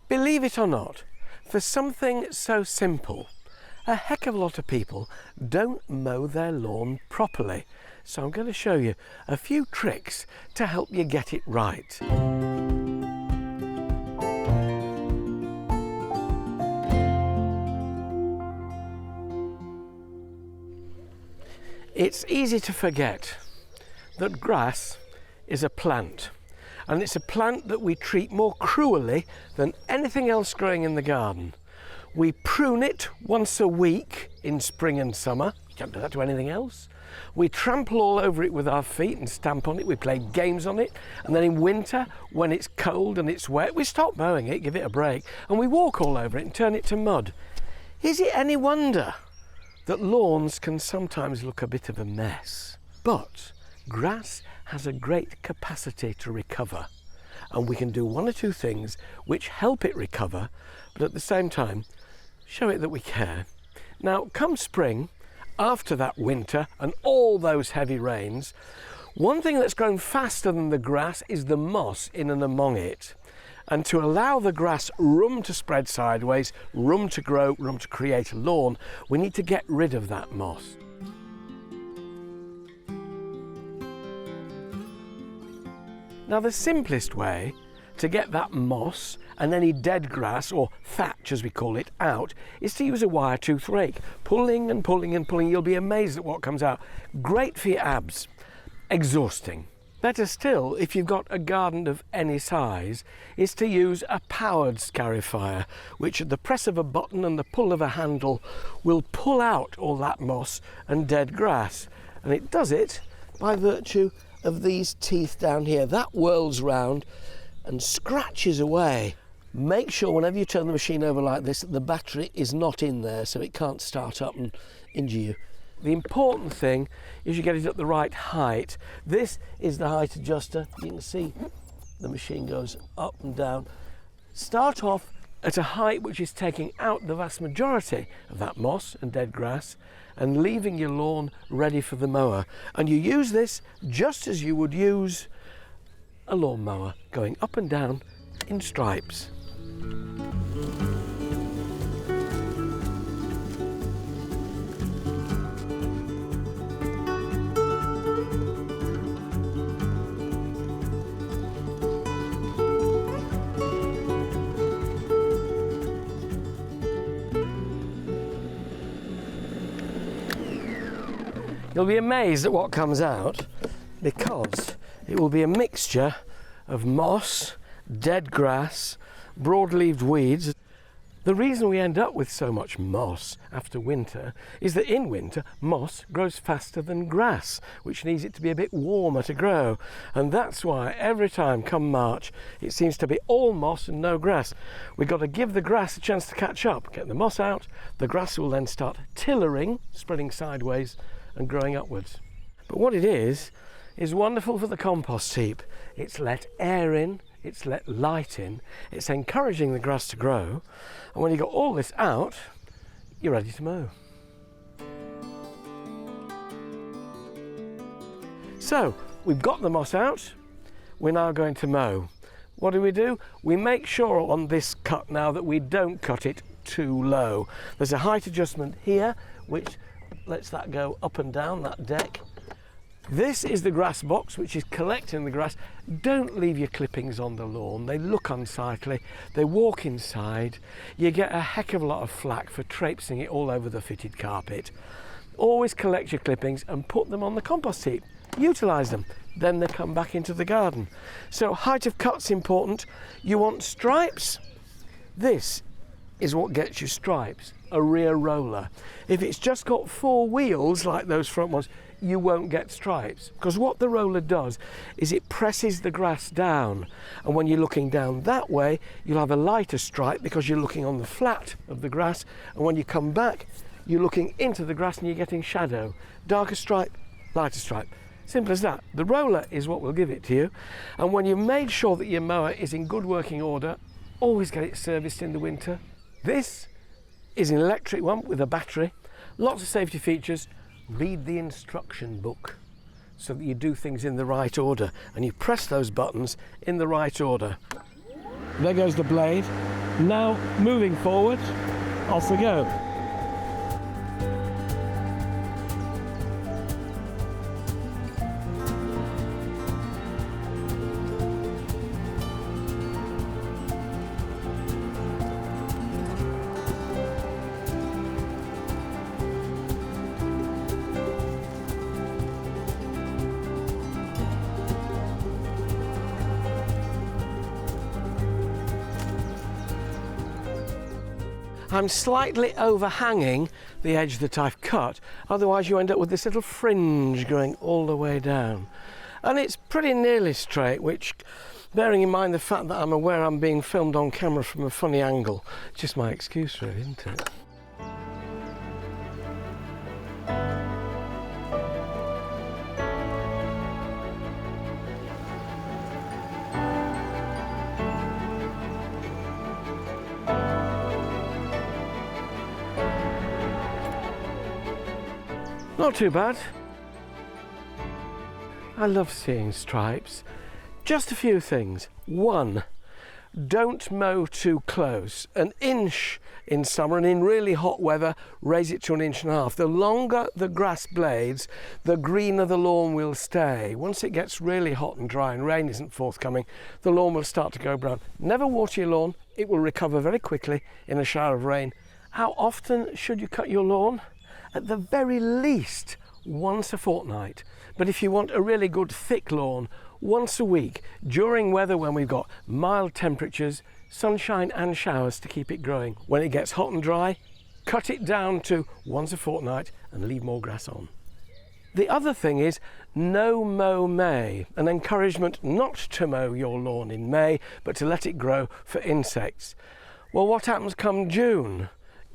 Believe it or not, for something so simple, a heck of a lot of people don't mow their lawn properly. So I'm going to show you a few tricks to help you get it right. It's easy to forget that grass is a plant, and it's a plant that we treat more cruelly than anything else growing in the garden. We prune it once a week in spring and summer. You can't do that to anything else. We trample all over it with our feet and stamp on it. We play games on it. And then in winter, when it's cold and it's wet, we stop mowing it, give it a break, and we walk all over it and turn it to mud. Is it any wonder that lawns can sometimes look a bit of a mess? But grass has a great capacity to recover. And we can do one or two things which help it recover, but at the same time, show it that we care. Now, come spring, after that winter and all those heavy rains, one thing that's grown faster than the grass is the moss in and among it. And to allow the grass room to spread sideways, room to grow, room to create a lawn, we need to get rid of that moss. Now, the simplest way to get that moss and any dead grass, or thatch as we call it, out is to use a wire tooth rake. Pulling and pulling and pulling, you'll be amazed at what comes out. Great for your abs. Exhausting. Better still, if you've got a garden of any size, is to use a powered scarifier, which at the press of a button and the pull of a handle will pull out all that moss and dead grass. And it does it by virtue of these teeth down here. That whirls round and scratches away. Make sure whenever you turn the machine over like this that the battery is not in there so it can't start up and injure you. The important thing is you get it at the right height. This is the height adjuster. You can see the machine goes up and down. Start off at a height which is taking out the vast majority of that moss and dead grass and leaving your lawn ready for the mower. And you use this just as you would use a lawn mower, going up and down in stripes. You'll be amazed at what comes out, because it will be a mixture of moss, dead grass, broad-leaved weeds. The reason we end up with so much moss after winter is that in winter, moss grows faster than grass, which needs it to be a bit warmer to grow. And that's why every time come March, it seems to be all moss and no grass. We've got to give the grass a chance to catch up, get the moss out. The grass will then start tillering, spreading sideways and growing upwards. But what it is wonderful for the compost heap. It's let air in, it's let light in, it's encouraging the grass to grow, and when you got all this out, you're ready to mow. So, we've got the moss out, we're now going to mow. What do? We make sure on this cut now that we don't cut it too low. There's a height adjustment here, which lets that go up and down, that deck. This is the grass box, which is collecting the grass. Don't leave your clippings on the lawn. They look unsightly. They walk inside. You get a heck of a lot of flack for traipsing it all over the fitted carpet. Always collect your clippings and put them on the compost heap. Utilise them. Then they come back into the garden. So height of cut's important. You want stripes? This is what gets you stripes, a rear roller. If it's just got four wheels like those front ones, you won't get stripes, because what the roller does is it presses the grass down, and when you're looking down that way you'll have a lighter stripe because you're looking on the flat of the grass, and when you come back you're looking into the grass and you're getting shadow. Darker stripe, lighter stripe. Simple as that. The roller is what will give it to you, and when you've made sure that your mower is in good working order, always get it serviced in the winter. This is an electric one with a battery, lots of safety features. Read the instruction book so that you do things in the right order and you press those buttons in the right order. There goes the blade. Now, moving forward, off we go. I'm slightly overhanging the edge that I've cut, otherwise you end up with this little fringe going all the way down. And it's pretty nearly straight, which, bearing in mind the fact that I'm aware I'm being filmed on camera from a funny angle, it's just my excuse really, isn't it? Not too bad. I love seeing stripes. Just a few things. One, don't mow too close. An inch in summer, and in really hot weather, raise it to 1.5 inches. The longer the grass blades, the greener the lawn will stay. Once it gets really hot and dry and rain isn't forthcoming, the lawn will start to go brown. Never water your lawn. It will recover very quickly in a shower of rain. How often should you cut your lawn? At the very least, once a fortnight. But if you want a really good thick lawn, once a week, during weather when we've got mild temperatures, sunshine and showers to keep it growing. When it gets hot and dry, cut it down to once a fortnight and leave more grass on. The other thing is no mow May, an encouragement not to mow your lawn in May, but to let it grow for insects. Well, what happens come June?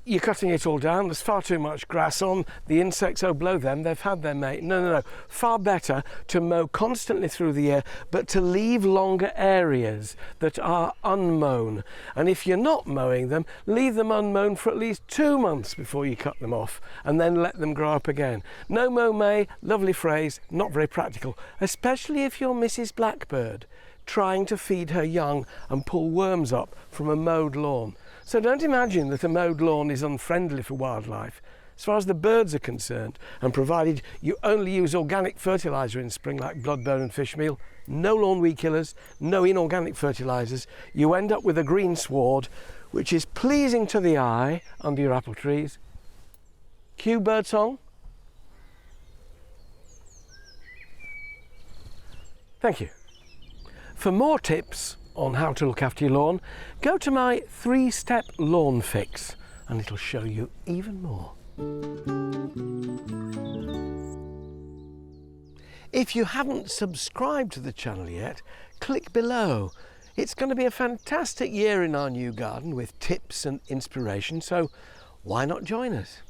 You're cutting it all down, there's far too much grass on, the insects, oh blow them, they've had their mate. No. Far better to mow constantly through the year, but to leave longer areas that are unmown. And if you're not mowing them, leave them unmown for at least 2 months before you cut them off, and then let them grow up again. No mow May, lovely phrase, not very practical, especially if you're Mrs. Blackbird, trying to feed her young and pull worms up from a mowed lawn. So don't imagine that a mowed lawn is unfriendly for wildlife. As far as the birds are concerned, and provided you only use organic fertiliser in spring like bloodbone and fish meal, no lawn weed killers, no inorganic fertilisers, you end up with a green sward which is pleasing to the eye under your apple trees. Cue bird song. Thank you. For more tips on how to look after your lawn, go to my 3-step lawn fix and it'll show you even more. If you haven't subscribed to the channel yet, click below. It's going to be a fantastic year in our new garden with tips and inspiration, so why not join us?